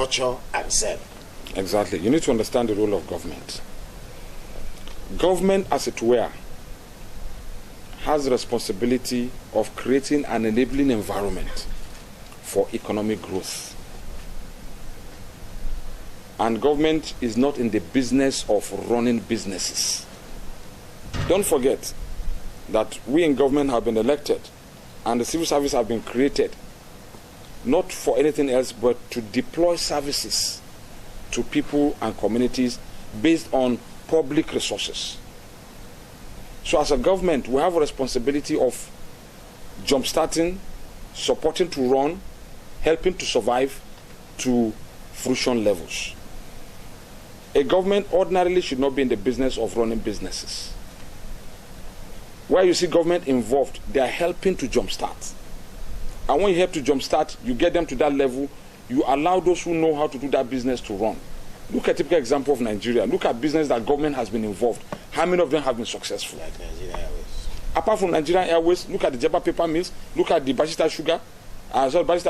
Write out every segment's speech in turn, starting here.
nurture and serve. Exactly. You need to understand the role of government. Government, as it were, has the responsibility of creating an enabling environment for economic growth. And government is not in the business of running businesses. Don't forget that we in government have been elected and the civil service have been created not for anything else but to deploy services to people and communities based on public resources. So as a government, we have a responsibility of jump-starting, supporting to run, helping to survive to fruition levels. A government ordinarily should not be in the business of running businesses. Where you see government involved, they are helping to jumpstart. And when you help to jumpstart, you get them to that level, you allow those who know how to do that business to run. Look at a typical example of Nigeria. Look at business that government has been involved. How many of them have been successful? Like Nigeria Airways. Apart from Nigerian Airways, look at the Jebba paper mills, look at the Bajista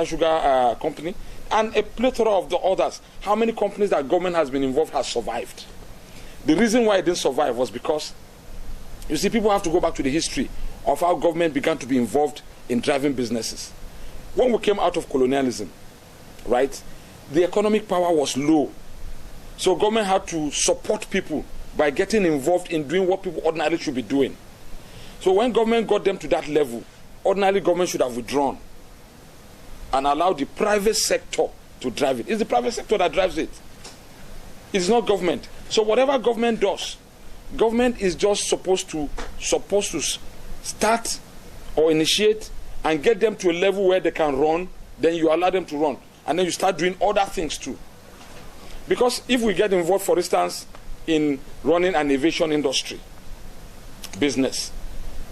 Sugar, Company, and a plethora of the others. How many companies that government has been involved has survived? The reason why it didn't survive was because, you see, people have to go back to the history of how government began to be involved in driving businesses. When we came out of colonialism, right, the economic power was low. So government had to support people by getting involved in doing what people ordinarily should be doing. So when government got them to that level, ordinarily government should have withdrawn and allowed the private sector to drive it. It's the private sector that drives it. It's not government. So whatever government does, government is just supposed to start or initiate and get them to a level where they can run, then you allow them to run. And then you start doing other things too. Because if we get involved, for instance, in running an aviation industry business,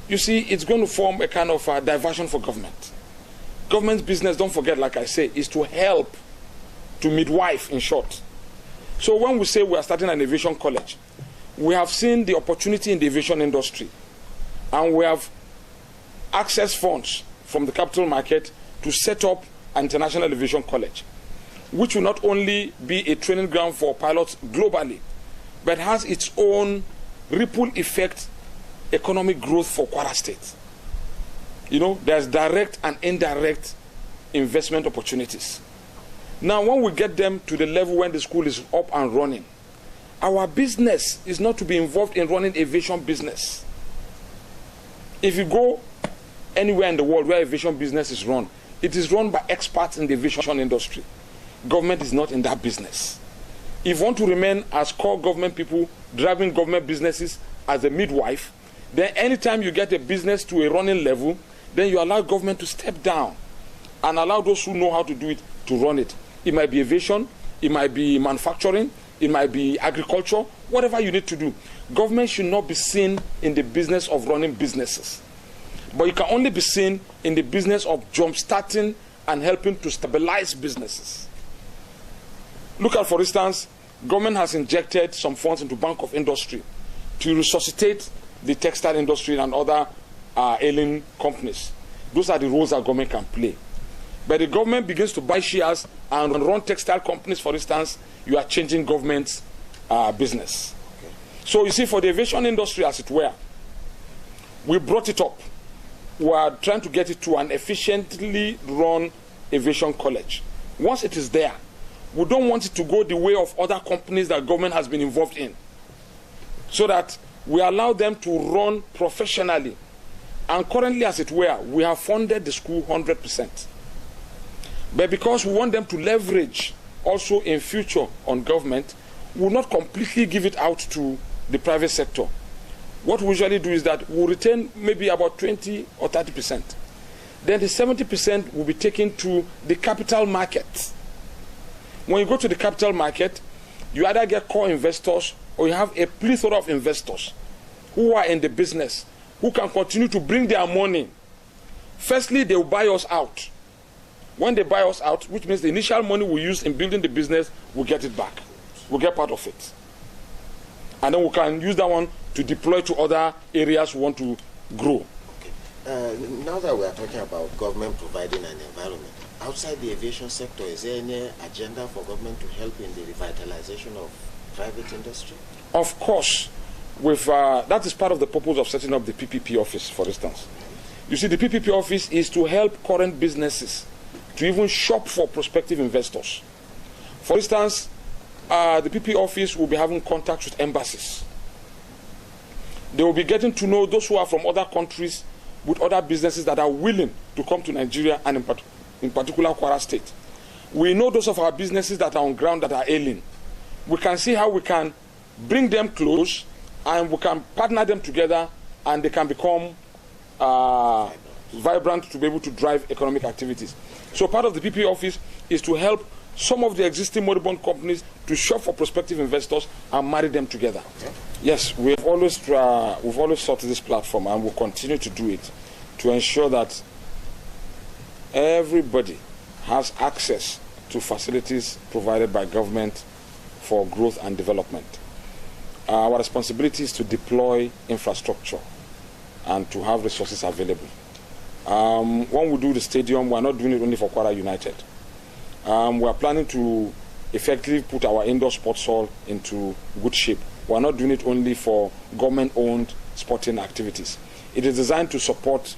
you see, it's going to form a kind of diversion for government. Government's business, don't forget, like I say, is to help, to midwife, in short. So when we say we are starting an aviation college, we have seen the opportunity in the aviation industry, and we have access funds from the capital market to set up an international aviation college, which will not only be a training ground for pilots globally, but has its own ripple effect economic growth for Kwara State. You know, there's direct and indirect investment opportunities. Now, when we get them to the level when the school is up and running, our business is not to be involved in running aviation business. If you go anywhere in the world where aviation business is run, it is run by experts in the aviation industry. Government is not in that business. If you want to remain as core government people driving government businesses as a midwife, then anytime you get a business to a running level, then you allow government to step down and allow those who know how to do it to run it. It might be aviation, it might be manufacturing, it might be agriculture, whatever you need to do. Government should not be seen in the business of running businesses. But you can only be seen in the business of jump-starting and helping to stabilize businesses. Look at, for instance, government has injected some funds into Bank of Industry to resuscitate the textile industry and other ailing companies. Those are the roles that government can play. But the government begins to buy shares and run textile companies, for instance, you are changing government's business. Okay. So you see, for the aviation industry, as it were, we brought it up. We are trying to get it to an efficiently run aviation college. Once it is there, we don't want it to go the way of other companies that government has been involved in, so that we allow them to run professionally. And currently, as it were, we have funded the school 100%. But because we want them to leverage also in future on government, we will not completely give it out to the private sector. What we usually do is that we'll retain maybe about 20 or 30%. Then the 70% will be taken to the capital market. When you go to the capital market, you either get core investors or you have a plethora of investors who are in the business, who can continue to bring their money. Firstly, they will buy us out. When they buy us out, which means the initial money we use in building the business, we'll get it back. We'll get part of it. And then we can use that one to deploy to other areas we want to grow. Okay. Now that we are talking about government providing an environment, Outside the aviation sector, is there any agenda for government to help in the revitalization of private industry? Of course, that is part of the purpose of setting up the PPP office, for instance. You see, the PPP office is to help current businesses to even shop for prospective investors. For instance, the PPP office will be having contacts with embassies. They will be getting to know those who are from other countries with other businesses that are willing to come to Nigeria and in particular Kwara State. We know those of our businesses that are on ground that are ailing. We can see how we can bring them close and we can partner them together and they can become vibrant to be able to drive economic activities. So part of the PPP office is to help some of the existing moribund companies to shop for prospective investors and marry them together. Okay. Yes, we've always sought this platform and will continue to do it to ensure that everybody has access to facilities provided by government for growth and development. Our responsibility is to deploy infrastructure and to have resources available. When we do the stadium, we're not doing it only for Kwara United. We're planning to effectively put our indoor sports hall into good shape. We're not doing it only for government-owned sporting activities. It is designed to support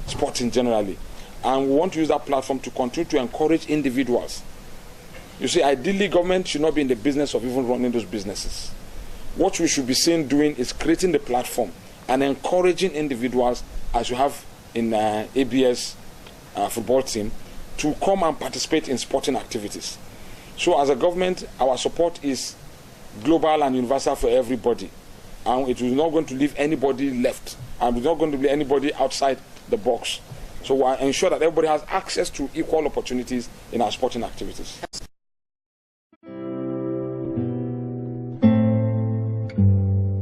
sporting generally. And we want to use that platform to continue to encourage individuals. You see, ideally, government should not be in the business of even running those businesses. What we should be seen doing is creating the platform and encouraging individuals, as you have in ABS football team, to come and participate in sporting activities. So as a government, our support is global and universal for everybody. And it is not going to leave anybody left. And it's not going to leave anybody outside the box. So we ensure that everybody has access to equal opportunities in our sporting activities.